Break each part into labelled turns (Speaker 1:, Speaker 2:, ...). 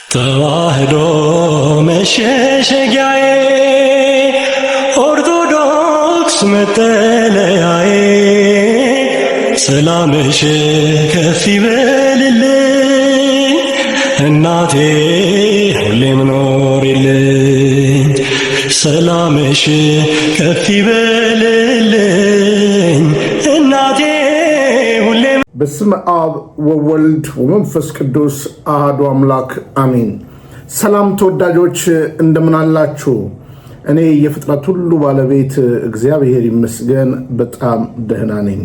Speaker 1: ተዋህዶ መሸሸጊያዬ ኦርቶዶክስ መጠለያዬ ሰላምሽ ከፍ ይበልልኝ እናቴ ሁሌም ኖሪልኝ ሰላምሽ ከፍ ይበልልኝ እናቴ ሁሌም።
Speaker 2: በስመ አብ ወወልድ ወመንፈስ ቅዱስ አሐዱ አምላክ አሜን። ሰላም ተወዳጆች እንደምን አላችሁ? እኔ የፍጥረት ሁሉ ባለቤት እግዚአብሔር ይመስገን በጣም ደህና ነኝ።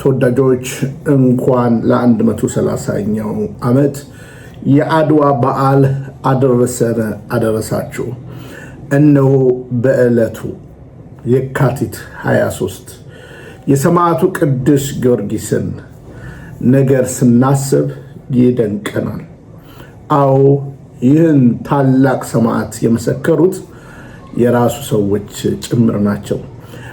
Speaker 2: ተወዳጆች እንኳን ለ130ኛው ዓመት የአድዋ በዓል አደረሳችሁ። እነሆ በዕለቱ የካቲት 23 የሰማዕቱ ቅዱስ ጊዮርጊስን ነገር ስናስብ ይደንቀናል። አዎ ይህን ታላቅ ሰማዕት የመሰከሩት የራሱ ሰዎች ጭምር ናቸው።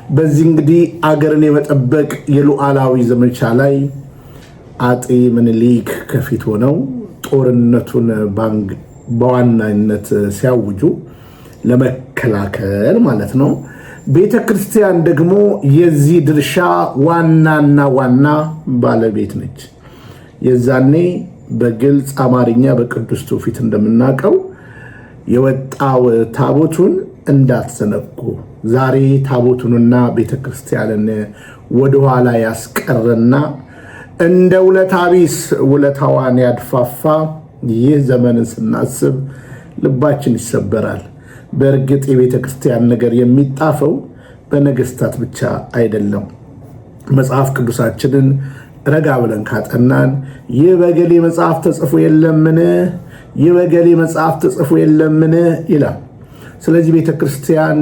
Speaker 2: በዚህ እንግዲህ አገርን የመጠበቅ የሉዓላዊ ዘመቻ ላይ አጤ ምኒልክ ከፊት ሆነው ጦርነቱን በዋናነት ሲያውጁ ለመከላከል ማለት ነው። ቤተ ክርስቲያን ደግሞ የዚህ ድርሻ ዋና ባለቤት ነች። የዛኔ በግልጽ አማርኛ በቅዱስ ትውፊት እንደምናውቀው የወጣው ታቦቱን እንዳትዘነጉ፣ ዛሬ ታቦቱንና ቤተ ክርስቲያንን ወደኋላ ያስቀረና እንደ ውለታ ቢስ ውለታዋን ያድፋፋ ይህ ዘመንን ስናስብ ልባችን ይሰበራል። በእርግጥ የቤተ ክርስቲያን ነገር የሚጣፈው በነገስታት ብቻ አይደለም። መጽሐፍ ቅዱሳችንን ረጋ ብለን ካጠናን ይህ በገሌ መጽሐፍ ተጽፎ የለምን? ይህ በገሌ መጽሐፍ ተጽፎ የለምን ይላል። ስለዚህ ቤተ ክርስቲያን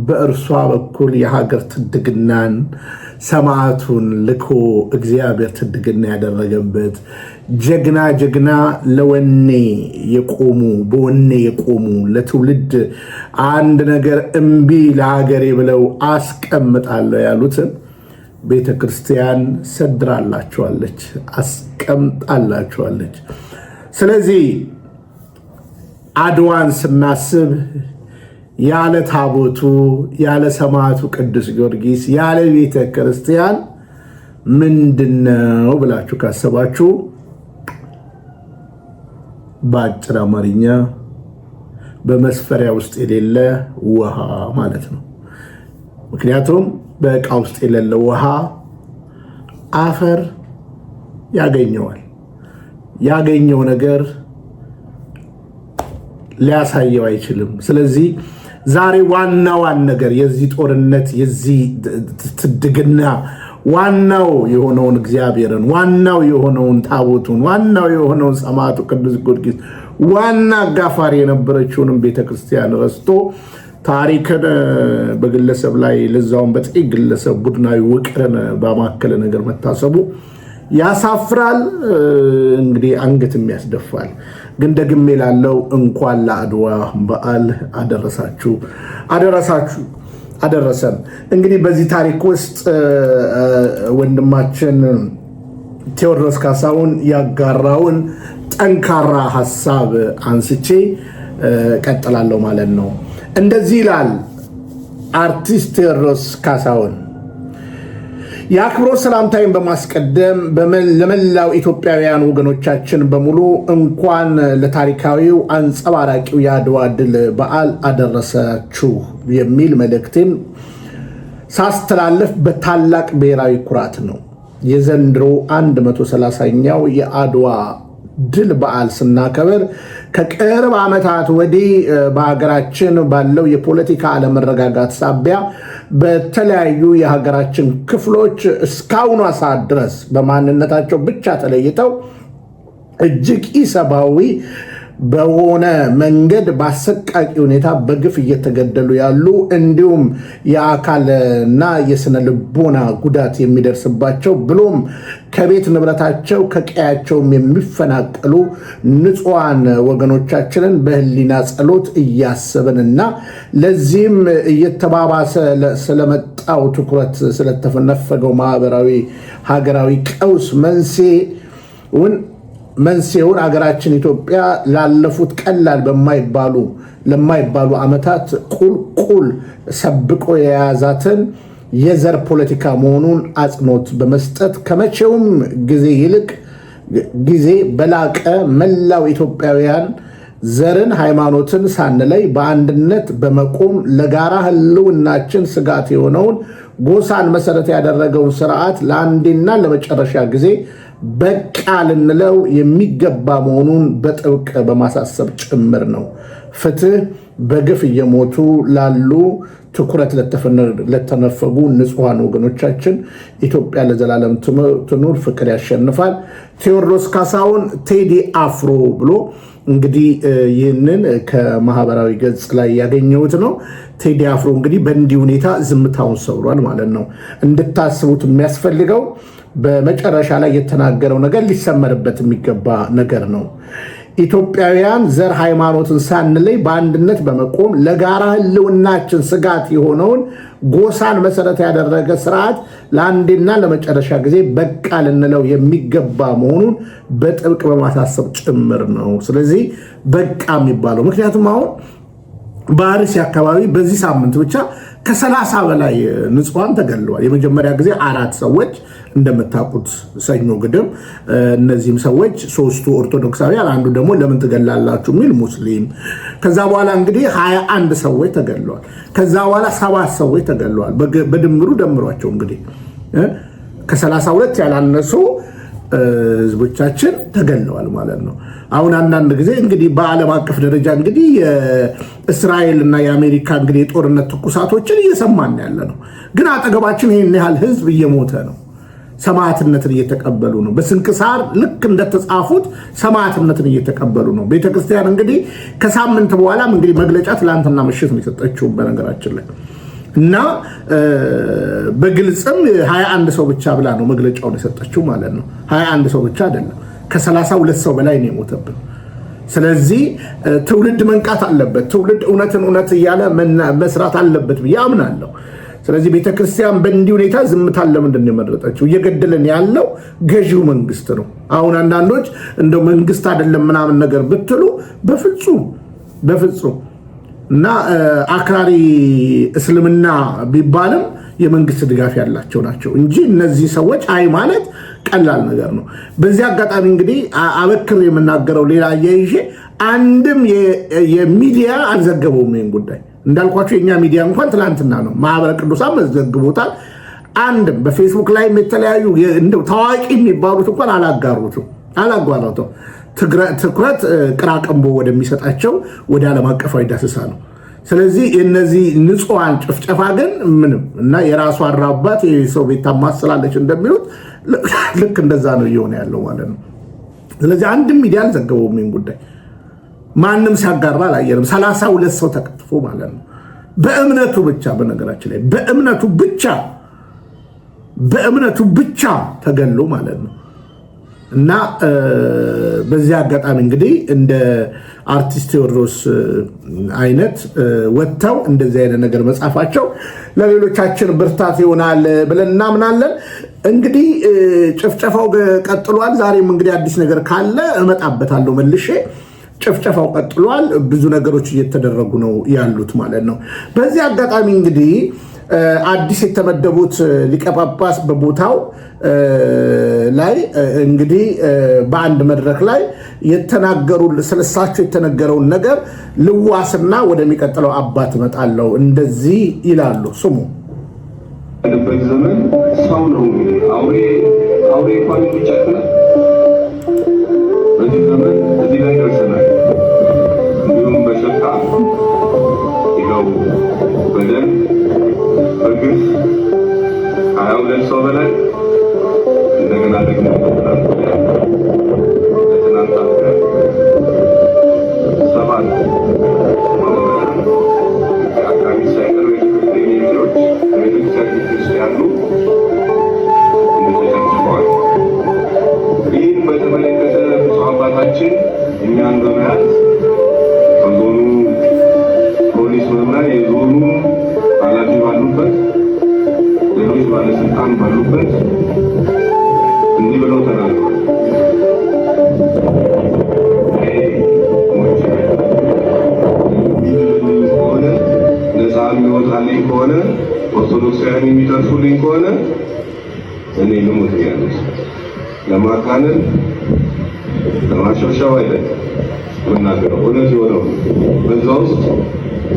Speaker 2: በእርሷ በኩል የሀገር ትድግናን ሰማዕቱን ልኮ እግዚአብሔር ትድግና ያደረገበት ጀግና ለወኔ የቆሙ በወኔ የቆሙ ለትውልድ አንድ ነገር እምቢ ለሀገሬ ብለው አስቀምጣለሁ ያሉትን ቤተ ክርስቲያን ሰድራላቸዋለች፣ አስቀምጣላቸዋለች። ስለዚህ አድዋን ስናስብ ያለ ታቦቱ ያለ ሰማዕቱ ቅዱስ ጊዮርጊስ ያለ ቤተ ክርስቲያን ምንድነው ብላችሁ ካሰባችሁ በአጭር አማርኛ በመስፈሪያ ውስጥ የሌለ ውሃ ማለት ነው። ምክንያቱም በዕቃ ውስጥ የሌለ ውሃ አፈር ያገኘዋል። ያገኘው ነገር ሊያሳየው አይችልም። ስለዚህ ዛሬ ዋናዋን ነገር የዚህ ጦርነት የዚህ ትድግና ዋናው የሆነውን እግዚአብሔርን ዋናው የሆነውን ታቦቱን ዋናው የሆነውን ሰማዕቱ ቅዱስ ጊዮርጊስ ዋና አጋፋሪ የነበረችውንም ቤተክርስቲያን ረስቶ ታሪክን በግለሰብ ላይ ለዛውን በጥቂት ግለሰብ ቡድናዊ ውቅርን ባማከለ ነገር መታሰቡ ያሳፍራል። እንግዲህ አንገትም ያስደፋል። ግን ደግሜ ላለው እንኳን ለአድዋ በዓል አደረሰን። እንግዲህ በዚህ ታሪክ ውስጥ ወንድማችን ቴዎድሮስ ካሳሁን ያጋራውን ጠንካራ ሐሳብ አንስቼ ቀጥላለሁ ማለት ነው። እንደዚህ ይላል አርቲስት ቴዎድሮስ ካሳሁን። የአክብሮት ሰላምታይን በማስቀደም ለመላው ኢትዮጵያውያን ወገኖቻችን በሙሉ እንኳን ለታሪካዊው አንጸባራቂው የአድዋ ድል በዓል አደረሳችሁ የሚል መልእክቴን ሳስተላለፍ በታላቅ ብሔራዊ ኩራት ነው። የዘንድሮ 130ኛው የአድዋ ድል በዓል ስናከብር ከቅርብ ዓመታት ወዲህ በሀገራችን ባለው የፖለቲካ አለመረጋጋት ሳቢያ በተለያዩ የሀገራችን ክፍሎች እስካሁኗ ሰዓት ድረስ በማንነታቸው ብቻ ተለይተው እጅግ ኢሰብአዊ በሆነ መንገድ በአሰቃቂ ሁኔታ በግፍ እየተገደሉ ያሉ እንዲሁም የአካልና የስነ ልቦና ጉዳት የሚደርስባቸው ብሎም ከቤት ንብረታቸው ከቀያቸውም የሚፈናቀሉ ንጹሃን ወገኖቻችንን በህሊና ጸሎት እያሰብንና ለዚህም እየተባባሰ ስለመጣው ትኩረት ስለተፈነፈገው ማህበራዊ ሀገራዊ ቀውስ መንስኤውን መንስኤውን አገራችን ኢትዮጵያ ላለፉት ቀላል ለማይባሉ ዓመታት ቁልቁል ሰብቆ የያዛትን የዘር ፖለቲካ መሆኑን አጽንኦት በመስጠት ከመቼውም ጊዜ ይልቅ ጊዜ በላቀ መላው ኢትዮጵያውያን ዘርን፣ ሃይማኖትን ሳንለይ በአንድነት በመቆም ለጋራ ህልውናችን ስጋት የሆነውን ጎሳን መሰረት ያደረገውን ስርዓት ለአንዴና ለመጨረሻ ጊዜ በቃ ልንለው የሚገባ መሆኑን በጥብቅ በማሳሰብ ጭምር ነው። ፍትህ በግፍ እየሞቱ ላሉ ትኩረት ለተነፈጉ ንጹሐን ወገኖቻችን ኢትዮጵያ ለዘላለም ትኑር፣ ፍቅር ያሸንፋል። ቴዎድሮስ ካሳሁን ቴዲ አፍሮ ብሎ እንግዲህ ይህንን ከማህበራዊ ገጽ ላይ ያገኘሁት ነው። ቴዲ አፍሮ እንግዲህ በእንዲህ ሁኔታ ዝምታውን ሰብሯል ማለት ነው። እንድታስቡት የሚያስፈልገው በመጨረሻ ላይ የተናገረው ነገር ሊሰመርበት የሚገባ ነገር ነው። ኢትዮጵያውያን ዘር ሃይማኖትን ሳንለይ በአንድነት በመቆም ለጋራ ህልውናችን ስጋት የሆነውን ጎሳን መሰረት ያደረገ ስርዓት ለአንዴና ለመጨረሻ ጊዜ በቃ ልንለው የሚገባ መሆኑን በጥብቅ በማሳሰብ ጭምር ነው። ስለዚህ በቃ የሚባለው ምክንያቱም አሁን በአርሲ አካባቢ በዚህ ሳምንት ብቻ ከ30 በላይ ንጹሃን ተገለዋል። የመጀመሪያ ጊዜ 4 ሰዎች እንደምታውቁት ሰኞ ግድም፣ እነዚህም ሰዎች 3ቱ ኦርቶዶክሳውያን፣ አንዱ ደግሞ ለምን ትገላላችሁ የሚል ሙስሊም። ከዛ በኋላ እንግዲህ 21 ሰዎች ተገለዋል። ከዛ በኋላ 7 ሰዎች ተገለዋል። በድምሩ ደምሯቸው እንግዲህ ከ32 ያላነሱ ህዝቦቻችን ተገለዋል ማለት ነው። አሁን አንዳንድ ጊዜ እንግዲህ በዓለም አቀፍ ደረጃ እንግዲህ የእስራኤል እና የአሜሪካ እንግዲህ የጦርነት ትኩሳቶችን እየሰማን ያለ ነው። ግን አጠገባችን ይህን ያህል ህዝብ እየሞተ ነው። ሰማዕትነትን እየተቀበሉ ነው። በስንክሳር ልክ እንደተጻፉት ሰማዕትነትን እየተቀበሉ ነው። ቤተክርስቲያን እንግዲህ ከሳምንት በኋላም እንግዲህ መግለጫ ትላንትና ምሽት ነው የሰጠችው በነገራችን ላይ እና በግልጽም 21 ሰው ብቻ ብላ ነው መግለጫውን የሰጠችው ማለት ነው። 21 ሰው ብቻ አይደለም፣ ከ32 ሰው በላይ ነው የሞተብን። ስለዚህ ትውልድ መንቃት አለበት። ትውልድ እውነትን እውነት እያለ መስራት አለበት ብዬ አምናለሁ። ስለዚህ ቤተክርስቲያን በእንዲህ ሁኔታ ዝምታን ለምንድን ነው የመረጠችው? እየገደለን ያለው ገዢው መንግስት ነው። አሁን አንዳንዶች እንደው መንግስት አይደለም ምናምን ነገር ብትሉ በፍጹም እና አክራሪ እስልምና ቢባልም የመንግስት ድጋፍ ያላቸው ናቸው እንጂ እነዚህ ሰዎች አይ ማለት ቀላል ነገር ነው። በዚህ አጋጣሚ እንግዲህ አበክር የምናገረው ሌላ አያይዤ አንድም የሚዲያ አልዘገበውም ይህን ጉዳይ። እንዳልኳቸው የኛ ሚዲያ እንኳን ትላንትና ነው ማህበረ ቅዱሳን መዘግቦታል። አንድም በፌስቡክ ላይም የተለያዩ እንደው ታዋቂ የሚባሉት እንኳን አላጓሩትም። ትኩረት ቅራቅንቦ ወደሚሰጣቸው ወደ ዓለም አቀፋዊ ዳሰሳ ነው። ስለዚህ እነዚህ ንጹሃን ጭፍጨፋ ግን ምንም እና የራሱ አራባት የሰው ቤት ታማስላለች እንደሚሉት ልክ እንደዛ ነው እየሆነ ያለው ማለት ነው። ስለዚህ አንድም ሚዲያ አልዘገበውም ይህን ጉዳይ፣ ማንም ሲያጋራ አላየንም። 32 ሰው ተቀጥፎ ማለት ነው በእምነቱ ብቻ። በነገራችን ላይ በእምነቱ ብቻ ተገሎ ማለት ነው። እና በዚህ አጋጣሚ እንግዲህ እንደ አርቲስት ቴዎድሮስ አይነት ወጥተው እንደዚህ አይነት ነገር መጻፋቸው ለሌሎቻችን ብርታት ይሆናል ብለን እናምናለን። እንግዲህ ጭፍጨፋው ቀጥሏል። ዛሬም እንግዲህ አዲስ ነገር ካለ እመጣበታለሁ መልሼ። ጭፍጨፋው ቀጥሏል። ብዙ ነገሮች እየተደረጉ ነው ያሉት ማለት ነው። በዚህ አጋጣሚ እንግዲህ አዲስ የተመደቡት ሊቀ ጳጳስ በቦታው ላይ እንግዲህ በአንድ መድረክ ላይ ስለሳቸው የተነገረውን ነገር ልዋስና ወደሚቀጥለው አባት እመጣለሁ እንደዚህ ይላሉ። ስሙ።
Speaker 3: በዚህ ዘመን ሰው ነው አውሬ እንኳን ይጨክናል። በዚህ ዘመን እዚህ ላይ ደርሰናል። እንዲሁም በሸካ ይኸው በደል በግፍ 22 ሰው በላይ እንደገና ደግሞ ለትናንት 7 አካባቢ ሳይቀሩ የሚሊዮች በቤተክርስቲያን ውስጥ ያሉ እንደተጨፍጭፈዋል። ይህን በተመለከተ ብፁዕ አባታችን እኛን በመያዝ ከዞኑ ፖሊስ መምሪያ የዞኑ ኃላፊ ባሉበት ሌሎች ባለስልጣን ባሉበት እንዲህ ብለው ተናግረዋል። ከሆነ ኦርቶዶክሳውያን የሚተርፉልኝ ከሆነ እኔ ልሞት ያለች ለማካነን ለማሸብሸብ አይደለም መናገረው እውነት የሆነው በዛ ውስጥ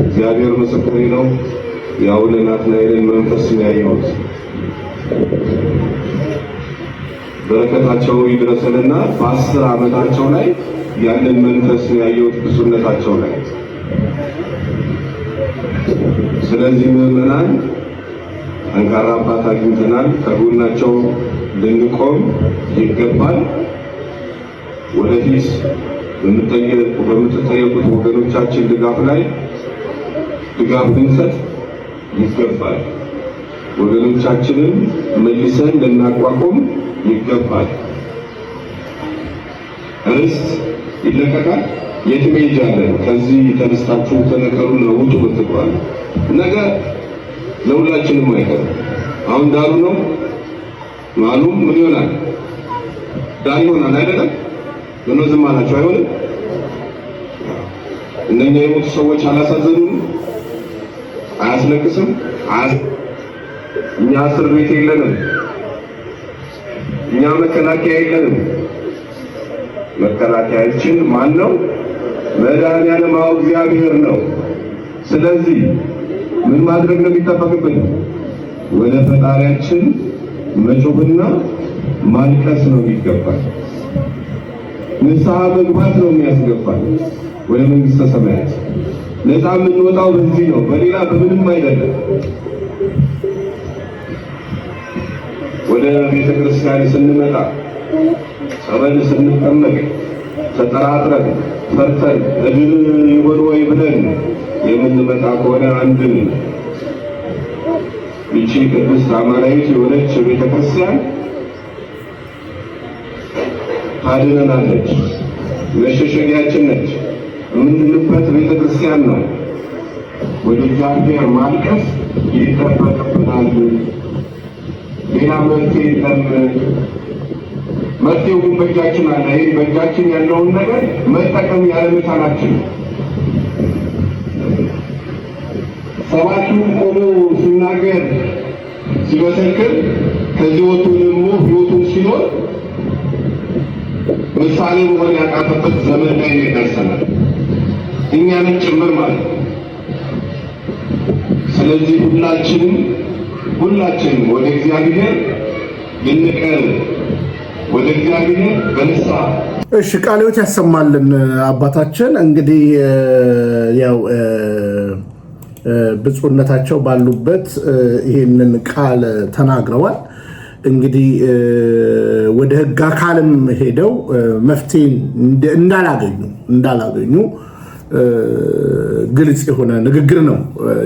Speaker 3: እግዚአብሔር ምስክሬ ነው። የአቡነ ናትናኤልን መንፈስ ነው ያየሁት። በረከታቸው ይድረሰንና በ10 ዓመታቸው ላይ ያንን መንፈስ ነው ያየሁት ብፁዕነታቸው ላይ። ስለዚህ ምዕመናን ጠንካራ አባት አግኝተናል። ከጎናቸው ልንቆም ይገባል። ወደፊት በምትጠየቁት ወገኖቻችን ድጋፍ ላይ ድጋፍ ልንሰጥ ይገባል። ወገኖቻችንን መልሰን ልናቋቁም ይገባል። ርስት ይለቀቃል። የትም ሄጃለን። ከዚህ ተነስታችሁ ተነቀሉና ውጡ ብትባሉ ነገ ለሁላችንም አይቀርም። አሁን ዳሩ ነው ማሉም ምን ይሆናል? ዳር ይሆናል አይደለም? ምነው ዝም አላችሁ? አይሆንም? እነኛ የሞቱ ሰዎች አላሳዘኑም? አያስለቅስም? እኛ እስር ቤት የለንም። እኛ መከላከያ የለንም። መከላከያችን ማን ነው? መድኃኒዓለም እግዚአብሔር ነው። ስለዚህ ምን ማድረግ ነው የሚጠበቅብን? ወደ ፈጣሪያችን መጮህና ማልቀስ ነው የሚገባል። ንስሐ መግባት ነው የሚያስገባል ወደ መንግሥተ ሰማያት። ነፃ የምንወጣው በዚህ ነው፣ በሌላ በምንም አይደለም። ወደ ቤተ ክርስቲያን ስንመጣ ጸበል ስንጠመቅ ተጠራጥረን ፈርተን እግር ይሆን ወይ ብለን የምንመጣ ከሆነ አንድን ይቺ ቅድስት አማናዊት የሆነች ቤተ ክርስቲያን ታድነናለች፣ መሸሸጊያችን ነች። የምንልበት ቤተ ክርስቲያን ነው። ወደ እግዚአብሔር ማልቀስ ይጠበቅብናል። ሌላ መፍትሄ የለም። መፍትሄው ግን በእጃችን አለ። ይህ በእጃችን ያለውን ነገር መጠቀም ያለመቻላችን። ሰባኪው ቆሞ ሲናገር ሲመሰክር ከዚህ ወጥቶ ደግሞ ሕይወቱን ሲኖር ምሳሌ መሆን ያቃተበት ዘመን ላይ ደርሰናል፣ እኛንም ጭምር ማለት ነው። ስለዚህ ሁላችንም ወደ እግዚአብሔር ልንቀርብ፣ ወደ እግዚአብሔር በንስሐ
Speaker 2: እሺ፣ ቃለ ሕይወት ያሰማልን አባታችን። እንግዲህ ያው ብፁዕነታቸው ባሉበት ይህንን ቃል ተናግረዋል። እንግዲህ ወደ ሕግ አካልም ሄደው መፍትሄ እንዳላገኙ ግልጽ የሆነ ንግግር ነው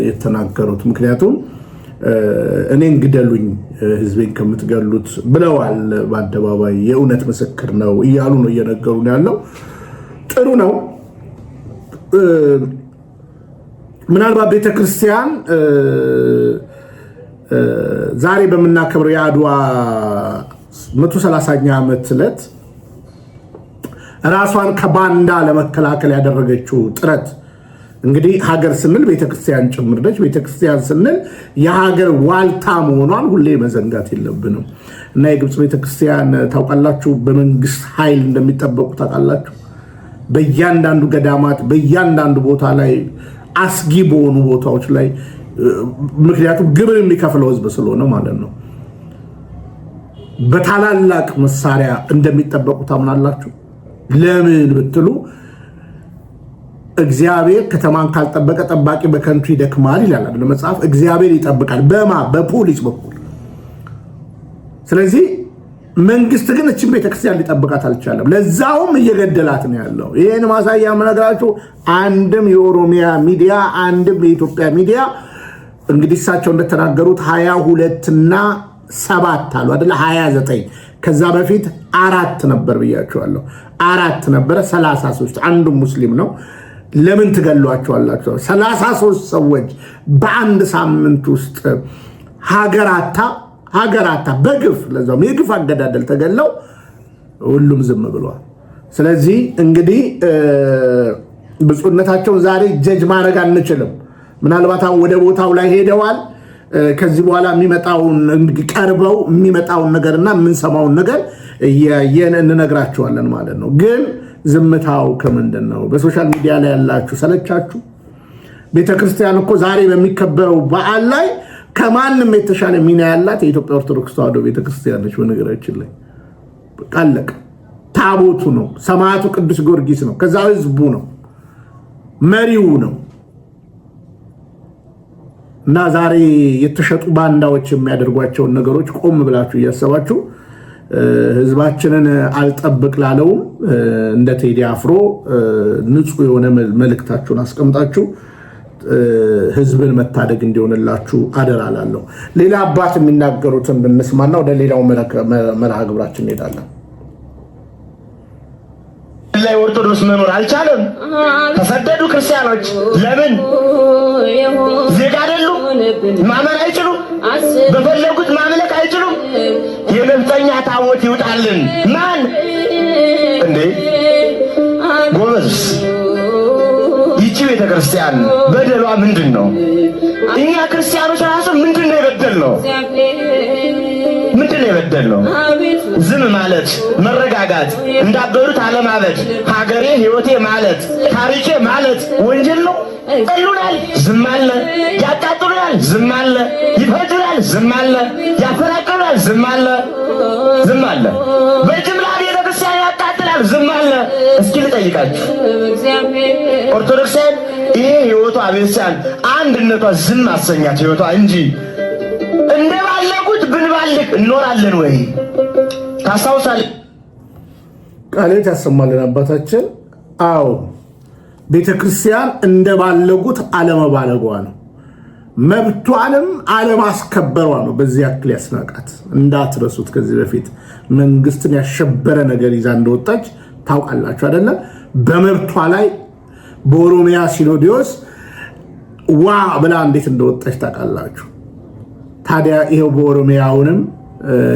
Speaker 2: የተናገሩት። ምክንያቱም እኔን ግደሉኝ ሕዝቤን ከምትገሉት ብለዋል በአደባባይ። የእውነት ምስክር ነው እያሉ ነው እየነገሩ ነው ያለው። ጥሩ ነው። ምናልባት ቤተ ክርስቲያን ዛሬ በምናከብረው የአድዋ 130ኛ ዓመት ዕለት ራሷን ከባንዳ ለመከላከል ያደረገችው ጥረት እንግዲህ ሀገር ስንል ቤተክርስቲያን ጭምር ነች። ቤተክርስቲያን ስንል የሀገር ዋልታ መሆኗን ሁሌ መዘንጋት የለብንም እና የግብፅ ቤተክርስቲያን ታውቃላችሁ፣ በመንግስት ኃይል እንደሚጠበቁ ታውቃላችሁ። በእያንዳንዱ ገዳማት፣ በእያንዳንዱ ቦታ ላይ አስጊ በሆኑ ቦታዎች ላይ ምክንያቱም ግብር የሚከፍለው ህዝብ ስለሆነ ማለት ነው። በታላላቅ መሳሪያ እንደሚጠበቁ ታምናላችሁ? ለምን ብትሉ እግዚአብሔር ከተማን ካልጠበቀ ጠባቂ በከንቱ ይደክማል ይላል አይደል መጽሐፍ። እግዚአብሔር ይጠብቃል። በፖሊስ በኩል። ስለዚህ መንግስት ግን እችን ቤተክርስቲያን ሊጠብቃት አልቻለም። ለዛውም እየገደላት ነው ያለው። ይህን ማሳያ የምነግራችሁ አንድም የኦሮሚያ ሚዲያ አንድም የኢትዮጵያ ሚዲያ እንግዲህ እሳቸው እንደተናገሩት 22 እና 7 አሉ አይደለ? 29 ከዛ በፊት 4 ነበር ብያችኋለሁ። 4 ነበረ 33 አንዱም ሙስሊም ነው። ለምን ትገሏቸዋላችሁ? 33 ሰዎች በአንድ ሳምንት ውስጥ ሀገራታ በግፍ ለዛውም የግፍ አገዳደል ተገለው ሁሉም ዝም ብለዋል። ስለዚህ እንግዲህ ብፁዕነታቸውን ዛሬ ጀጅ ማድረግ አንችልም። ምናልባት ወደ ቦታው ላይ ሄደዋል። ከዚህ በኋላ የሚመጣውን ቀርበው የሚመጣውን ነገርና የምንሰማውን ነገር እንነግራቸዋለን ማለት ነው። ግን ዝምታው ከምንድን ነው? በሶሻል ሚዲያ ላይ ያላችሁ ሰለቻችሁ? ቤተክርስቲያን እኮ ዛሬ በሚከበረው በዓል ላይ ከማንም የተሻለ ሚና ያላት የኢትዮጵያ ኦርቶዶክስ ተዋሕዶ ቤተክርስቲያን ነች። በነገራችን ላይ ቃለቅ ታቦቱ ነው፣ ሰማዕቱ ቅዱስ ጊዮርጊስ ነው፣ ከዛ ህዝቡ ነው፣ መሪው ነው። እና ዛሬ የተሸጡ ባንዳዎች የሚያደርጓቸውን ነገሮች ቆም ብላችሁ እያሰባችሁ ህዝባችንን አልጠብቅ ላለውም እንደ ቴዲ አፍሮ ንጹህ የሆነ መልእክታችሁን አስቀምጣችሁ ህዝብን መታደግ እንዲሆንላችሁ አደራላለሁ። ሌላ አባት የሚናገሩትን ብንስማና ወደ ሌላው መርሃ ግብራችን እንሄዳለን።
Speaker 4: ላይ ኦርቶዶክስ መኖር አልቻለም። ተሰደዱ ክርስቲያኖች። ለምን? ዜጋ አይደሉም? ማመን አይችሉም? በፈለጉት ማምለክ አይችሉም? የመብተኛ ታቦት ይውጣልን። ማን እንዴ? ጎበዝ፣ ይቺ ቤተክርስቲያን በደሏ ምንድን ነው? እኛ ክርስቲያኖች ራሱ ምንድን ነው የበደልነው? ምንድን ነው የበደልነው? ዝም ማለት፣ መረጋጋት፣ እንዳበሩት አለማበድ፣ ሀገሬ ህይወቴ ማለት፣ ታሪኬ ማለት ወንጀል ነው። ጠሉናል፣ ዝም አለ። ያቃጥሉናል፣ ዝም አለ። ይፈጁናል፣ ዝም አለ። ያፈናቅሉናል፣ ዝም አለ። ዝም አለ። በጅምላ ቤተክርስቲያን ያቃጥላል፣ ዝም አለ። እስኪ ልጠይቃችሁ ኦርቶዶክሳውያን፣ ይሄ ህይወቷ ቤተክርስቲያን አንድነቷ ዝም አሰኛት ህይወቷ እንጂ እንደባለጉት ብንባልግ እኖራለን ወይ? ታስታውሳለህ?
Speaker 2: ቃሌት ያሰማልን አባታችን። አዎ ቤተክርስቲያን እንደባለጉት አለመባለጓ ነው፣ መብቷንም አለማስከበሯ ነው። በዚህ ያክል ያስናቃት እንዳትረሱት። ከዚህ በፊት መንግስትን ያሸበረ ነገር ይዛ እንደወጣች ታውቃላችሁ አይደለ? በመብቷ ላይ በኦሮሚያ ሲኖዶስ ዋ ብላ እንዴት እንደወጣች ታውቃላችሁ። ታዲያ ይሄው በኦሮሚያውንም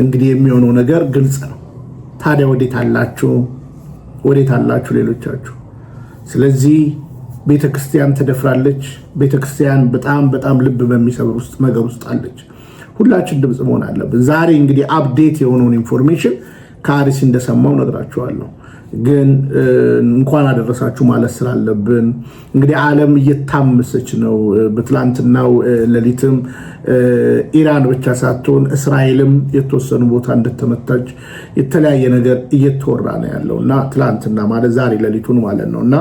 Speaker 2: እንግዲህ የሚሆነው ነገር ግልጽ ነው። ታዲያ ወዴት አላችሁ? ወዴት አላችሁ ሌሎቻችሁ? ስለዚህ ቤተክርስቲያን ተደፍራለች። ቤተክርስቲያን በጣም ልብ በሚሰብር ውስጥ ነገር ውስጥ አለች። ሁላችን ድምፅ መሆን አለብን። ዛሬ እንግዲህ አፕዴት የሆነውን ኢንፎርሜሽን ከአርሲ እንደሰማው ነግራችኋለሁ። ግን እንኳን አደረሳችሁ ማለት ስላለብን እንግዲህ ዓለም እየታመሰች ነው። በትላንትናው ሌሊትም ኢራን ብቻ ሳትሆን እስራኤልም የተወሰኑ ቦታ እንደተመታች የተለያየ ነገር እየተወራ ነው ያለው እና ትላንትና ማለት ዛሬ ሌሊቱን ማለት ነው። እና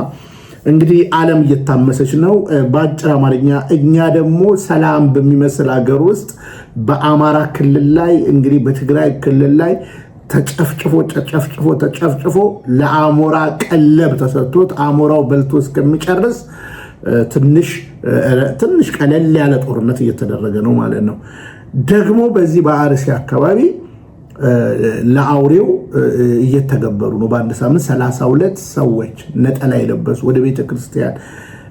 Speaker 2: እንግዲህ ዓለም እየታመሰች ነው። በአጭር አማርኛ እኛ ደግሞ ሰላም በሚመስል ሀገር ውስጥ በአማራ ክልል ላይ እንግዲህ በትግራይ ክልል ላይ ተጨፍጭፎ ለአሞራ ቀለብ ተሰጥቶት አሞራው በልቶ እስከሚጨርስ ትንሽ ቀለል ያለ ጦርነት እየተደረገ ነው ማለት ነው። ደግሞ በዚህ በአርሲ አካባቢ ለአውሬው እየተገበሩ ነው። በአንድ ሳምንት 32 ሰዎች ነጠላ የለበሱ ወደ ቤተክርስቲያን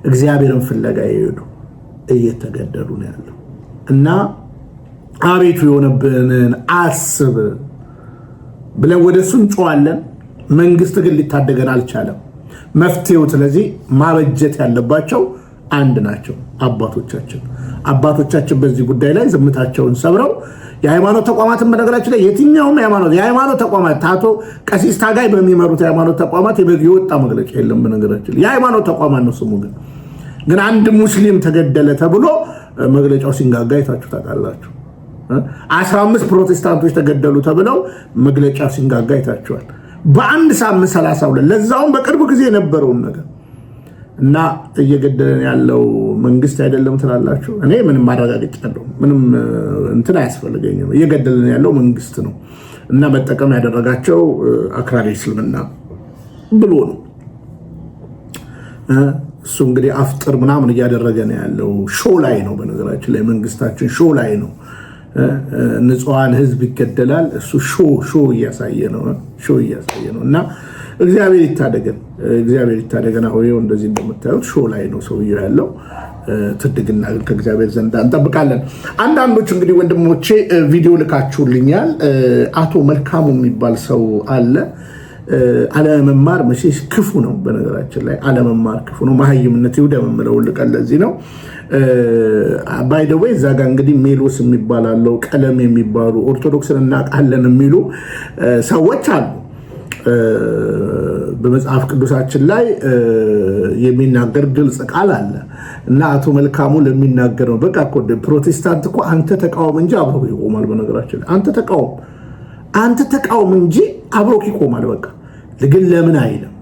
Speaker 2: እግዚአብሔርን ፍለጋ የሄዱ እየተገደሉ ነው ያለው እና አቤቱ የሆነብንን አስብ ብለን ወደ እሱ እንጮዋለን። መንግስት ግን ሊታደገን አልቻለም። መፍትሄው ስለዚህ ማበጀት ያለባቸው አንድ ናቸው፣ አባቶቻችን በዚህ ጉዳይ ላይ ዝምታቸውን ሰብረው የሃይማኖት ተቋማትን በነገራችን ላይ የትኛውም የሃይማኖት ተቋማት አቶ ቀሲስ ታጋይ በሚመሩት የሃይማኖት ተቋማት የወጣ መግለጫ የለም። በነገራችን ላይ የሃይማኖት ተቋማት ነው ስሙ። ግን አንድ ሙስሊም ተገደለ ተብሎ መግለጫው ሲንጋጋ አይታችሁ ታውቃላችሁ። 15 ፕሮቴስታንቶች ተገደሉ ተብለው መግለጫ ሲንጋጋ አይታችኋል። በአንድ ሳምንት 32 ለዛውም በቅርብ ጊዜ የነበረውን ነገር እና እየገደለን ያለው መንግስት አይደለም ትላላችሁ። እኔ ምንም ማረጋገጫለሁ፣ ምንም እንትን አያስፈልገኝም። እየገደለን ያለው መንግስት ነው እና መጠቀም ያደረጋቸው አክራሪ እስልምና ብሎ ነው። እሱ እንግዲህ አፍጥር ምናምን እያደረገ ነው ያለው። ሾው ላይ ነው፣ በነገራችን ላይ መንግስታችን ሾው ላይ ነው። ንጹሃን ህዝብ ይገደላል፣ እሱ ሾው እያሳየ ነው እና እግዚአብሔር ይታደገን። አሁን እንደዚህ እንደምታዩት ሾው ላይ ነው ሰውየው ያለው። ትድግና ግን ከእግዚአብሔር ዘንድ እንጠብቃለን። አንዳንዶቹ እንግዲህ ወንድሞቼ ቪዲዮ ልካችሁልኛል። አቶ መልካሙ የሚባል ሰው አለ። አለመማር መቼስ ክፉ ነው። በነገራችን ላይ አለመማር ክፉ ነው። መሀይምነት ይውደም የምለው ልቀን ለዚህ ነው። ባይ ዘ ዌይ እዛ ጋ እንግዲህ ሜሎስ የሚባላለው ቀለም የሚባሉ ኦርቶዶክስን እናውቃለን የሚሉ ሰዎች አሉ። በመጽሐፍ ቅዱሳችን ላይ የሚናገር ግልጽ ቃል አለ እና አቶ መልካሙ ለሚናገረው በቃ እኮ ፕሮቴስታንት እኮ አንተ ተቃውም እንጂ አብሮ ይቆማል። በነገራችን ላይ አንተ ተቃውም እንጂ አብሮ ይቆማል። በቃ ግን ለምን አይልም?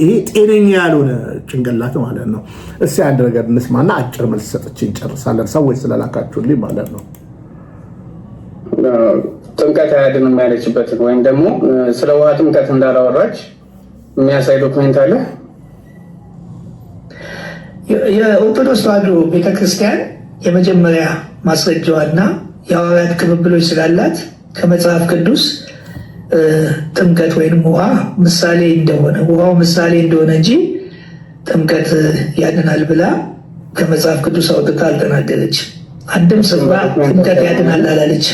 Speaker 2: ይሄ ጤነኛ ያልሆነ ጭንቅላት ማለት ነው። እስኪ አንድ ነገር እንስማና አጭር መልስ ሰጥቼ እንጨርሳለን። ሰዎች ስለላካችሁልኝ ማለት ነው።
Speaker 5: ጥምቀት አያድንም ያለችበትን ወይም ደግሞ ስለ ውሃ ጥምቀት እንዳላወራች የሚያሳይ ዶክመንት አለ።
Speaker 6: የኦርቶዶክስ ተዋሕዶ ቤተክርስቲያን የመጀመሪያ ማስረጃዋና የሐዋርያት ቅብብሎች ስላላት ከመጽሐፍ ቅዱስ ጥምቀት ወይም ውሃ ምሳሌ እንደሆነ ውሃው ምሳሌ እንደሆነ እንጂ ጥምቀት ያድናል ብላ ከመጽሐፍ ቅዱስ አውጥታ አልተናገረች። አንድም ስፍራ ጥምቀት ያድናል አላለች።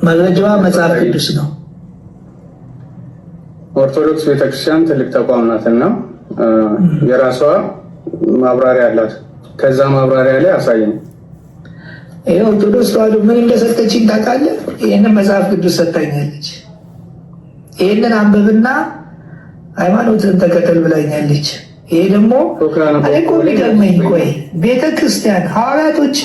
Speaker 6: መረጃዋ መጽሐፍ ቅዱስ ነው።
Speaker 5: ኦርቶዶክስ ቤተክርስቲያን ትልቅ ተቋም ናትና የራሷ ማብራሪያ አላት። ከዛ ማብራሪያ ላይ አሳየን።
Speaker 6: ይሄ ኦርቶዶክስ ተዋሕዶ ምን እንደሰጠችኝ ታውቃለህ? ይህንን መጽሐፍ ቅዱስ ሰጥታኛለች። ይህንን አንብብና ሃይማኖትን ተከተል ብላኛለች። ይሄ ደግሞ እኔ እኮ የሚገርመኝ ቆይ ቤተክርስቲያን ሐዋርያቶች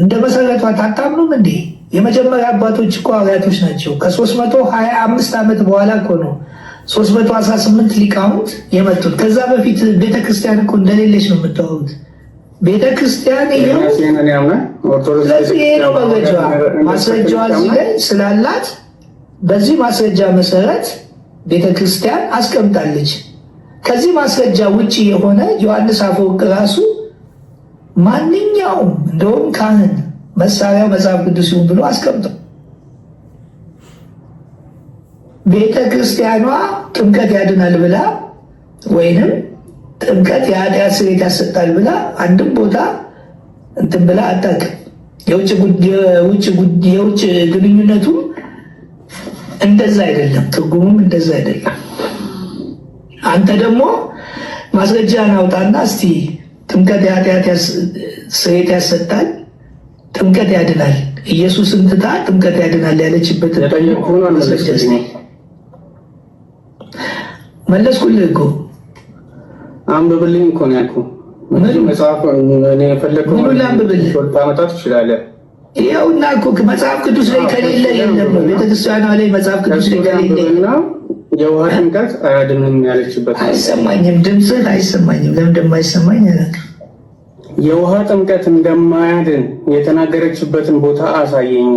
Speaker 6: እንደ መሰረቷት አታምኑም እንዴ? የመጀመሪያ አባቶች እኮ ሐዋርያቶች ናቸው። ከ325 ዓመት በኋላ እኮ ነው 318 ሊቃውንት የመጡት። ከዛ በፊት ቤተክርስቲያን እኮ እንደሌለች ነው የምታወሩት። ቤተክርስቲያን ይሄው ስለዚህ ይሄ ነው መረጃዋ። ማስረጃዋ እዚህ ላይ ስላላት በዚህ ማስረጃ መሰረት ቤተክርስቲያን አስቀምጣለች። ከዚህ ማስረጃ ውጭ የሆነ ዮሐንስ አፈወርቅ ራሱ ማንኛውም እንደውም ካህን መሳሪያው መጽሐፍ ቅዱስ ይሁን ብሎ አስቀምጠው። ቤተ ክርስቲያኗ ጥምቀት ያድናል ብላ ወይንም ጥምቀት የኃጢአት ስርየት ያሰጣል ብላ አንድም ቦታ እንትን ብላ አታውቅም። የውጭ ግንኙነቱ እንደዛ አይደለም፣ ትርጉሙም እንደዛ አይደለም። አንተ ደግሞ ማስረጃን አውጣና እስቲ ጥምቀት የኃጢአት ስርየት ያሰጣል፣ ጥምቀት ያድናል፣ ኢየሱስን ትታ ጥምቀት ያድናል ያለችበት መለስኩልህ እኮ።
Speaker 5: አንብብልኝ እኮ ነው ያልኩህ። መጽሐፍ
Speaker 6: ምኑን ላንብብልህ?
Speaker 5: ታመጣት ትችላለህ።
Speaker 6: ይኸውና እኮ መጽሐፍ ቅዱስ ላይ ከሌለ የለም ነው። ቤተክርስቲያኗ ላይ መጽሐፍ ቅዱስ ላይ ከሌለ
Speaker 5: የውሃ ጥምቀት አያድንም ያለችበት።
Speaker 6: አይሰማኝም፣ ድምፅህ አይሰማኝም። ለምን እንደማይሰማኝ አላውቅም።
Speaker 5: የውሃ ጥምቀት እንደማያድን የተናገረችበትን ቦታ አሳየኝ።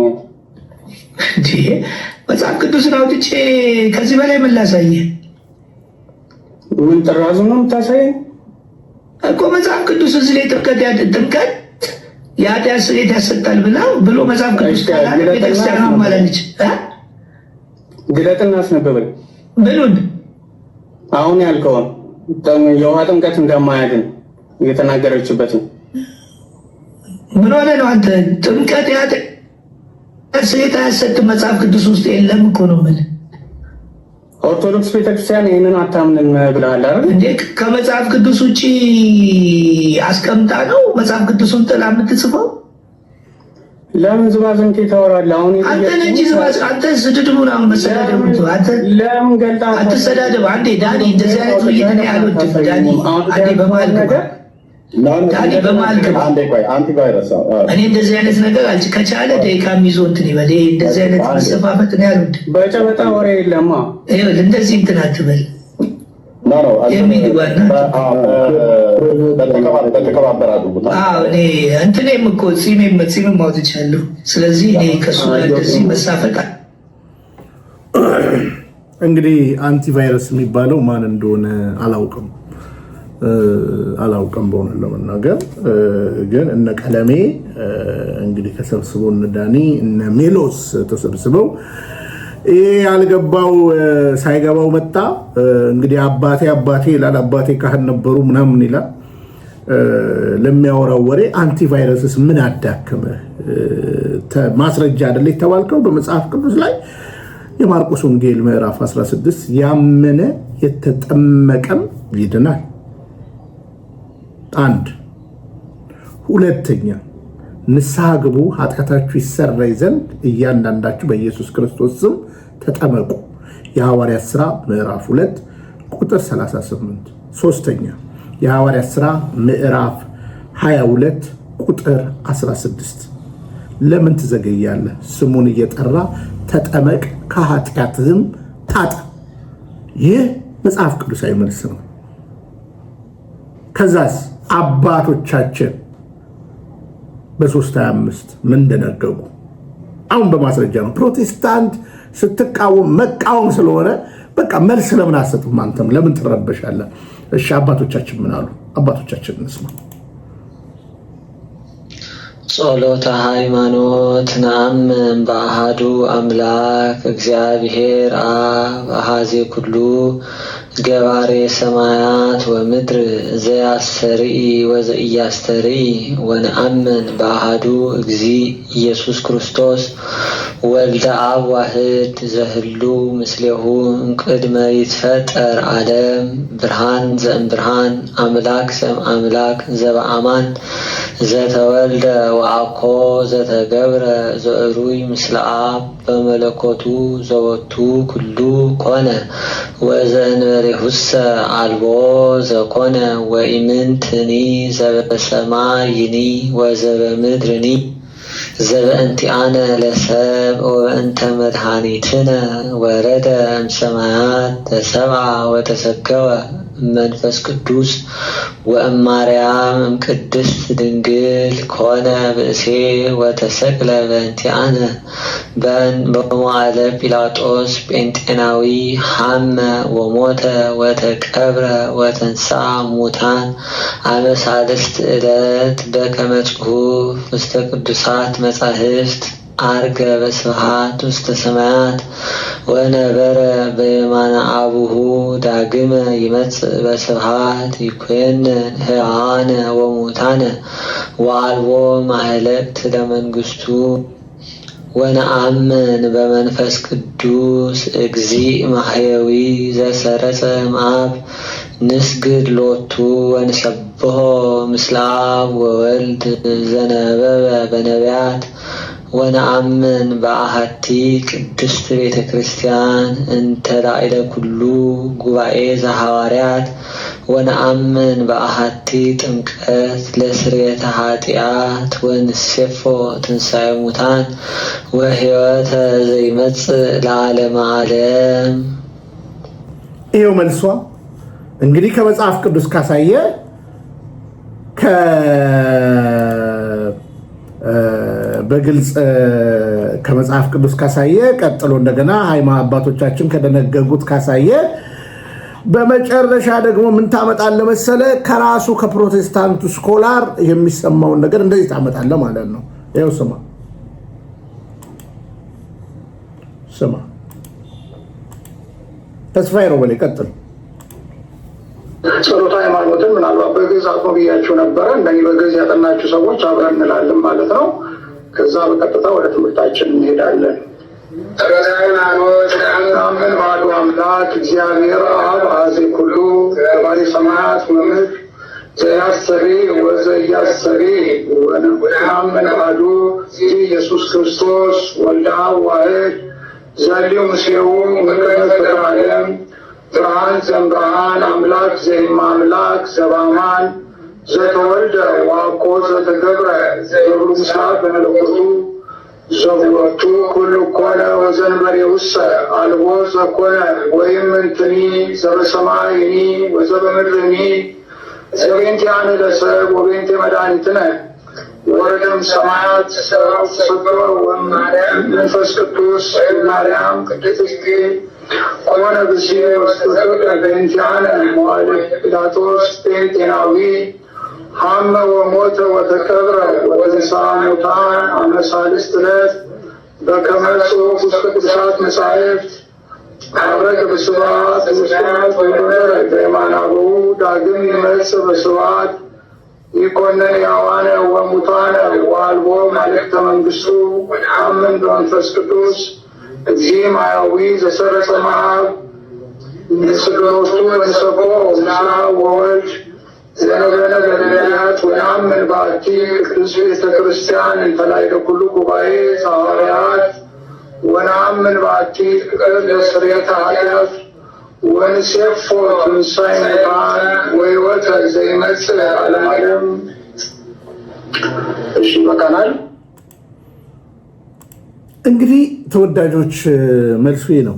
Speaker 6: መጽሐፍ ቅዱስን አውጥቼ ከዚህ በላይ ምን ላሳየህ?
Speaker 5: ምን ጥራዙ ነው የምታሳየኝ
Speaker 6: እኮ? መጽሐፍ ቅዱስ እዚህ ላይ ጥምቀት የኃጢአት ስርየት ያሰጣል ብሎ መጽሐፍ ቅዱስ ካላለ ቤተክርስቲያኗ ማለች።
Speaker 5: ግለጥና አስነበበኝ።
Speaker 6: ምኑን?
Speaker 5: አሁን ያልከውን የውሃ ጥምቀት እንደማያድን የተናገረችበትን።
Speaker 6: ምን ሆነ ነው አንተ? ጥምቀት የኃጢአት ስርየት አያሰጥም መጽሐፍ ቅዱስ ውስጥ የለም እኮ ነው የምልህ።
Speaker 5: ኦርቶዶክስ ቤተክርስቲያን ይህንን አታምንም ብለሃል አይደል
Speaker 6: እንዴ? ከመጽሐፍ ቅዱስ ውጭ አስቀምጣ ነው መጽሐፍ ቅዱስን ጥላ የምትጽፈው?
Speaker 5: ለምን ዝባዝንኬ ታወራለህ? አሁን
Speaker 6: አንተ ስድድቡን አሁን መሰዳደብ
Speaker 5: ለምን ገልጣ
Speaker 6: አትሰዳደብ። አንዴ ዳኒ እንደዚህ አይነት ውይይት እኔ አልወድም። ዳኒ አንዴ በመሀል ግባ። ዳኒ በመሀል ግባ። እኔ እንደዚህ አይነት ነገር ከቻለ ደቂቃም ይዞ እንትን ይበል። እንደዚህ አይነት መሰፋፈት እኔ አልወድም።
Speaker 5: በጨበጣ ወሬ የለማ።
Speaker 6: እንደዚህ እንትን አትበል። እንትኔም እኮ ፂምም አውጥቻለሁ። ስለዚህ እኔ ከሱ እንደዚህ መሳፈጥ
Speaker 2: እንግዲህ አንቲቫይረስ የሚባለው ማን እንደሆነ አላውቅም በሆነ ለመናገር ግን እነ ቀለሜ እንግዲህ ተሰብስበው እነ ዳኒ እነ ሜሎስ ተሰብስበው ይሄ ያልገባው ሳይገባው መጣ። እንግዲህ አባቴ ይላል። አባቴ ካህን ነበሩ ምናምን ይላል። ለሚያወራው ወሬ አንቲቫይረስስ ምን አዳከመ? ማስረጃ አይደለ የተባልከው በመጽሐፍ ቅዱስ ላይ የማርቆስ ወንጌል ምዕራፍ 16 ያመነ የተጠመቀም ይድናል። አንድ ሁለተኛ ንስሐ ግቡ ኃጢአታችሁ ይሰረይ ዘንድ እያንዳንዳችሁ በኢየሱስ ክርስቶስ ስም ተጠመቁ። የሐዋርያት ሥራ ምዕራፍ 2 ቁጥር 38። ሶስተኛ የሐዋርያት ሥራ ምዕራፍ 22 ቁጥር 16 ለምን ትዘገያለህ? ስሙን እየጠራ ተጠመቅ ከኃጢአትህም ታጠብ። ይህ መጽሐፍ ቅዱሳዊ መልስ ነው። ከዛስ አባቶቻችን በ325 ምን እንደነገሩ አሁን በማስረጃ ነው። ፕሮቴስታንት ስትቃወም መቃወም ስለሆነ በቃ መልስ ለምን አሰጥም? አንተም ለምን ትረበሻለህ? እሺ አባቶቻችን ምን አሉ? አባቶቻችን እንስማ።
Speaker 7: ጸሎተ ሃይማኖት ነአምን በአሃዱ አምላክ እግዚአብሔር አብ አሃዜ ኩሉ ገባሬ ሰማያት ወምድር ዘያስተርኢ ወዘኢያስተርኢ ወነአምን በአሃዱ እግዚ ኢየሱስ ክርስቶስ ወልደ አብ ዋህድ ዘህሉ ምስሌሁ እምቅድመ ይትፈጠር ዓለም ብርሃን ዘእምብርሃን አምላክ ዘእምአምላክ ዘበአማን ዘተወልደ ወአኮ ዘተገብረ ዘእሩይ ምስለ አብ በመለኮቱ ዘወቱ ኩሉ ኮነ ወዘእንበሌሁሰ አልቦ ዘኮነ ወኢምንትኒ ዘበሰማይኒ ወዘበምድርኒ ዘበእንቲአነ ለሰብ ወበእንተ መድኃኒትነ ወረደ እምሰማያት ተሰብአ ወተሰገወ መንፈስ ቅዱስ ወእማርያም እምቅድስት ድንግል ኮነ ብእሴ ወተሰቅለ በእንቲአነ በመዋዕለ ጲላጦስ ጴንጤናዊ ሐመ ወሞተ ወተቀብረ ወተንሥአ እሙታን አመ ሣልስት ዕለት በከመ ጽሑፍ ውስተ ቅዱሳት መጻሕፍት አርገ በስብሐት ውስተ ሰማያት ወነበረ በየማነ አቡሁ ዳግመ ይመጽእ በስብሐት ይኮንን ሕያዋነ ወሙታነ ወአልቦ ማህለቅት ለመንግሥቱ ወነአምን በመንፈስ ቅዱስ እግዚእ ማሕየዊ ዘሰረጸ እምአብ ንስግድ ሎቱ ወንሰብሖ ምስለ አብ ወወልድ ዘነበበ በነቢያት ወነአምን በአሐቲ ቅድስት ቤተ ክርስቲያን እንተ ላዕለ ኩሉ ጉባኤ ዘሐዋርያት ወነአምን በአሐቲ ጥምቀት ለስርየተ ኃጢአት ወንሴፎ ትንሣኤ ሙታን ወሕይወተ ዘይመጽእ ለዓለመ ዓለም።
Speaker 2: ይሄው መልሷ እንግዲህ ከመጽሐፍ ቅዱስ ካሳየ በግልጽ ከመጽሐፍ ቅዱስ ካሳየ ቀጥሎ እንደገና ሃይማኖት አባቶቻችን ከደነገጉት ካሳየ በመጨረሻ ደግሞ ምን ታመጣለህ መሰለ? ከራሱ ከፕሮቴስታንቱ ስኮላር የሚሰማውን ነገር እንደዚህ ታመጣለህ ማለት ነው። ይኸው ስማ ስማ። ተስፋዬ ነው በላይ ቀጥል።
Speaker 5: ጸሎተ ሃይማኖትን ምናልባት በግዕዝ አቆብያችሁ ነበረ። እንደዚህ በግዕዝ ያጠናችሁ ሰዎች አብረን እንላለን ማለት ነው። ከዛ በቀጥታ ወደ ትምህርታችን እንሄዳለን። ጸሎተ ሃይማኖት ነአምን በአሐዱ አምላክ እግዚአብሔር አብ አሐዜ ኩሉ ገባሬ ሰማያት ወምድር ዘያስተርኢ ወዘኢያስተርኢ ወነአምን በአሐዱ ኢየሱስ ክርስቶስ ወልደ አብ ዋሕድ ዘህልው ምስሌሁ እምቅድመ ፍጥረተ ዓለም ብርሃን ዘእምብርሃን አምላክ ዘእምአምላክ ዘበአማን ዘተወልደ ወአኮ ዘተገብረ ዘእብሩ ምስራቅ በመለኮቱ ዘወቱ ኩሉ ኮነ ወዘእንበሌሁሰ አልቦ ዘኮነ ወኢምንትኒ ዘበሰማይኒ ወዘበምድርኒ ዘበእንቲአነ ለሰብ ወበእንተ መድኃኒትነ ወረደ እምሰማያት ተሰግወ ወመንፈስ ቅዱስ ማርያም ቅድስት ድንግል ኮነ ብእሲ ወስተሰቅለ በእንቲአነ መዋዕለ ጲላጦስ ጴንጤናዊ ሐመ ወሞተ ወተቀብረ ወተንሥአ እሙታን አመ ሣልስት ዕለት በከመ ጽሑፍ ውስተ ቅዱሳት መጻሕፍት ዐረገ በስብሐት ወነበረ በየማነ አቡሁ ዳግም ይመጽእ በስብሐት ይኮነን ያዋነ ወሙታነ ወአልቦ መልእክተ መንግሥቱ ወነአምን በመንፈስ ቅዱስ እግዚእ ማያዊ ዘሰረጸ መዓብ ንስግሮቱ ወንሰቦ ለአብ ወወልድ ዘነበነ በነቢያት ወነአምን በአቲ ቅድስት ቤተ ክርስቲያን እንተ ላዕለ ኩሉ ጉባኤ ሐዋርያት ወነአምን በአቲ ለስርየተ ኃጢአት ወንሴፎ ትንሣኤ ሙታን ወሕይወተ ዘይመጽእ ለዓለመ ዓለም። እሺ በቃናል።
Speaker 2: እንግዲህ ተወዳጆች መልሱ ነው።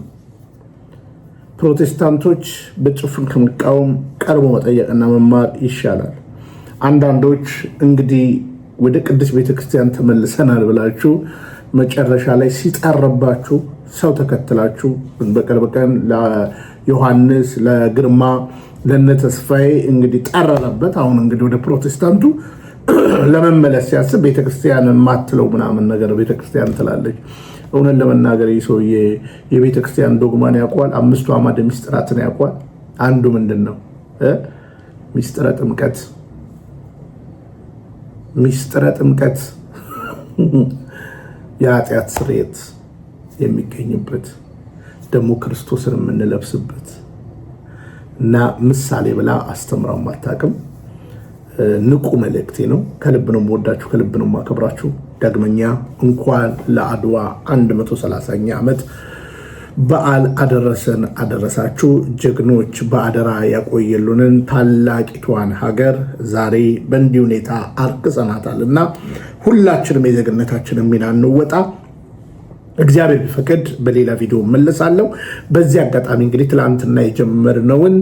Speaker 2: ፕሮቴስታንቶች በጭፍን ከመቃወም ቀርቦ መጠየቅና መማር ይሻላል። አንዳንዶች እንግዲህ ወደ ቅድስት ቤተክርስቲያን ተመልሰናል ብላችሁ መጨረሻ ላይ ሲጠረባችሁ ሰው ተከትላችሁ በቀን ለዮሐንስ፣ ለግርማ፣ ለነ ተስፋዬ እንግዲህ ጠረረበት። አሁን እንግዲህ ወደ ፕሮቴስታንቱ ለመመለስ ሲያስብ ቤተክርስቲያንን ማትለው ምናምን ነገር ቤተክርስቲያን ትላለች። እውነት ለመናገር ይህ ሰውዬ የቤተክርስቲያን ዶግማን ያውቋል። 5ቱ አዕማደ ምስጢራትን ያውቋል። አንዱ ምንድን ነው? ምስጢረ ጥምቀት። ምስጢረ ጥምቀት የኃጢአት ስርየት የሚገኝበት ደግሞ ክርስቶስን የምንለብስበት እና ምሳሌ ብላ አስተምራው ማታቅም ንቁ መልእክቴ ነው። ከልብ ነው የምወዳችሁ፣ ከልብ ነው የማከብራችሁ። ዳግመኛ እንኳን ለአድዋ 130ኛ ዓመት በዓል አደረሰን አደረሳችሁ። ጀግኖች በአደራ ያቆየሉንን ታላቂቷን ሀገር ዛሬ በእንዲህ ሁኔታ አርክሰናታል እና ሁላችንም የዜግነታችንን ሚና እንወጣ። እግዚአብሔር ቢፈቅድ በሌላ ቪዲዮ መለሳለሁ። በዚህ አጋጣሚ እንግዲህ ትላንትና የጀመርነውን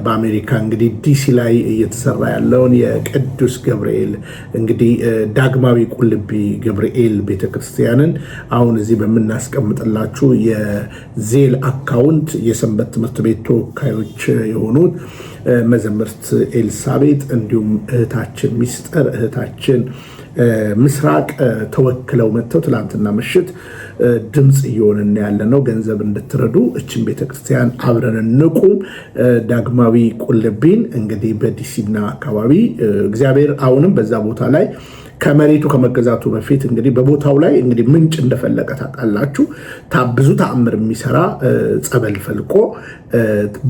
Speaker 2: በአሜሪካ እንግዲህ ዲሲ ላይ እየተሰራ ያለውን የቅዱስ ገብርኤል እንግዲህ ዳግማዊ ቁልቢ ገብርኤል ቤተክርስቲያንን አሁን እዚህ በምናስቀምጥላችሁ የዜል አካውንት የሰንበት ትምህርት ቤት ተወካዮች የሆኑት መዘምርት ኤልሳቤጥ እንዲሁም እህታችን ሚስጥር እህታችን ምስራቅ ተወክለው መጥተው ትላንትና ምሽት ድምፅ እየሆንን ያለ ነው። ገንዘብ እንድትረዱ እችን ቤተክርስቲያን አብረን እንቁም። ዳግማዊ ቁልቢን እንግዲህ በዲሲና አካባቢ እግዚአብሔር አሁንም በዛ ቦታ ላይ ከመሬቱ ከመገዛቱ በፊት እንግዲህ በቦታው ላይ እንግዲህ ምንጭ እንደፈለቀ ታውቃላችሁ። ብዙ ተአምር የሚሰራ ጸበል ፈልቆ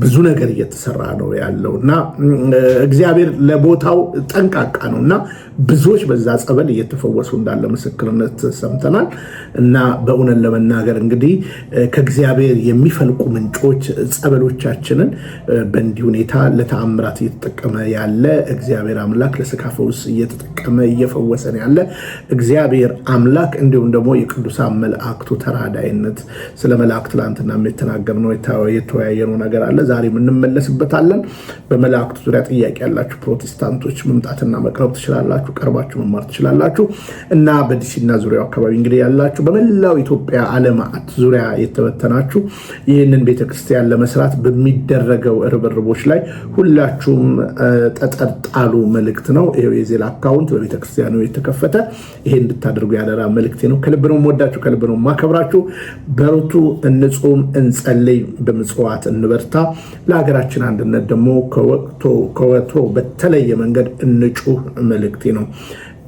Speaker 2: ብዙ ነገር እየተሰራ ነው ያለው እና እግዚአብሔር ለቦታው ጠንቃቃ ነው እና ብዙዎች በዛ ጸበል እየተፈወሱ እንዳለ ምስክርነት ሰምተናል። እና በእውነት ለመናገር እንግዲህ ከእግዚአብሔር የሚፈልቁ ምንጮች ጸበሎቻችንን በእንዲህ ሁኔታ ለተአምራት እየተጠቀመ ያለ እግዚአብሔር አምላክ ለስጋ ፈውስ እየተጠቀመ እየፈወሰን ያለ እግዚአብሔር አምላክ እንዲሁም ደግሞ የቅዱሳን መላእክቱ ተራዳይነት ስለ መላእክት ትላንትና የተናገርነው የተወያየነው ነገር አለ። ዛሬ እንመለስበታለን። በመላእክቱ ዙሪያ ጥያቄ ያላችሁ ፕሮቴስታንቶች መምጣትና መቅረብ ትችላላችሁ። ቀርባችሁ መማር ትችላላችሁ። እና በዲሲና ዙሪያው አካባቢ እንግዲህ ያላችሁ በመላው ኢትዮጵያ ዓለማት ዙሪያ የተበተናችሁ ይህንን ቤተክርስቲያን ለመስራት በሚደረገው ርብርቦች ላይ ሁላችሁም ጠጠር ጣሉ መልእክት ነው። ይሄው የዜል አካውንት በቤተክርስቲያኑ የተከፈተ ይሄ እንድታደርጉ ያደራ መልእክቴ ነው። ከልብ ነው የምወዳችሁ፣ ከልብ ነው የማከብራችሁ። በርቱ፣ እንጹም፣ እንጸልይ፣ በምጽዋት እንበርታ። ለሀገራችን አንድነት ደግሞ ከወትሮ በተለየ መንገድ እንጩህ መልእክቴ ነው።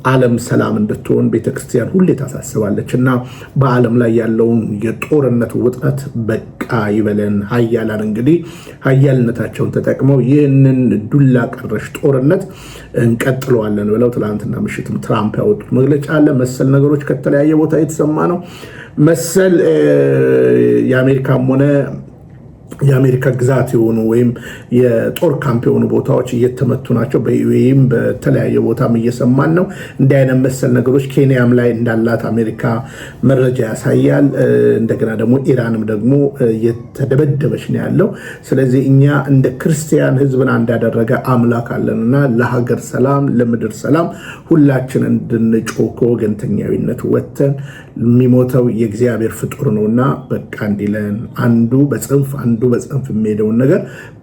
Speaker 2: ዓለም ሰላም እንድትሆን ቤተክርስቲያን ሁሌ ታሳስባለች እና በዓለም ላይ ያለውን የጦርነት ውጥረት በቃ ይበለን። ሀያላን እንግዲህ ሀያልነታቸውን ተጠቅመው ይህንን ዱላ ቀረሽ ጦርነት እንቀጥለዋለን ብለው ትላንትና ምሽትም ትራምፕ ያወጡት መግለጫ አለ። መሰል ነገሮች ከተለያየ ቦታ የተሰማ ነው። መሰል የአሜሪካም ሆነ የአሜሪካ ግዛት የሆኑ ወይም የጦር ካምፕ የሆኑ ቦታዎች እየተመቱ ናቸው። በዩኤም በተለያየ ቦታም እየሰማን ነው። እንዲህ አይነት መሰል ነገሮች ኬንያም ላይ እንዳላት አሜሪካ መረጃ ያሳያል። እንደገና ደግሞ ኢራንም ደግሞ እየተደበደበች ነው ያለው። ስለዚህ እኛ እንደ ክርስቲያን ሕዝብን እንዳደረገ አምላክ አለንና ለሀገር ሰላም፣ ለምድር ሰላም ሁላችን እንድንጮህ ከወገንተኛዊነት ወጥተን የሚሞተው የእግዚአብሔር ፍጡር ነውና በቃ እንዲለን አንዱ በጽንፍ አንዱ በጽንፍ የሚሄደውን ነገር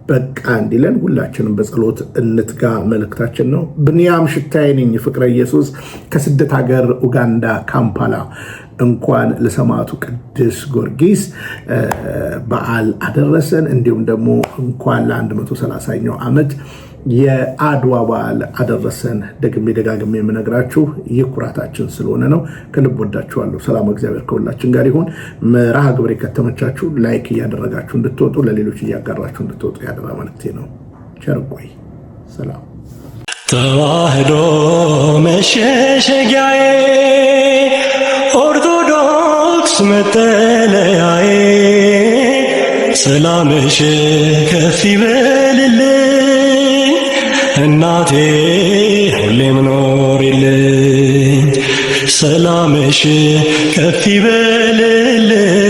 Speaker 2: በቃ እንዲለን ሁላችንም በጸሎት እንትጋ መልእክታችን ነው። ብንያም ሽታዬ ነኝ ፍቅረ ኢየሱስ ከስደት ሀገር ኡጋንዳ ካምፓላ እንኳን ለሰማዕቱ ቅዱስ ጊዮርጊስ በዓል አደረሰን። እንዲሁም ደግሞ እንኳን ለ130ኛው ዓመት የአድዋ በዓል አደረሰን። ደግሜ ደጋግሜ የምነግራችሁ ይህ ኩራታችን ስለሆነ ነው። ከልብ ወዳችኋለሁ። ሰላም እግዚአብሔር ከሁላችን ጋር ይሁን። መርሃ ግብሬ ከተመቻችሁ ላይክ እያደረጋችሁ እንድትወጡ፣ ለሌሎች እያጋራችሁ እንድትወጡ ያደራ መልክቴ ነው። ቸር ቆይ። ሰላም።
Speaker 1: ተዋህዶ መሸሸጊያዬ፣ ኦርቶዶክስ መጠለያዬ፣ ሰላምሽ ከፍ ይበልልኝ እናቴ ሁሌም ኖሪልኝ። ሰላምሽ ከፍ ይበልልኝ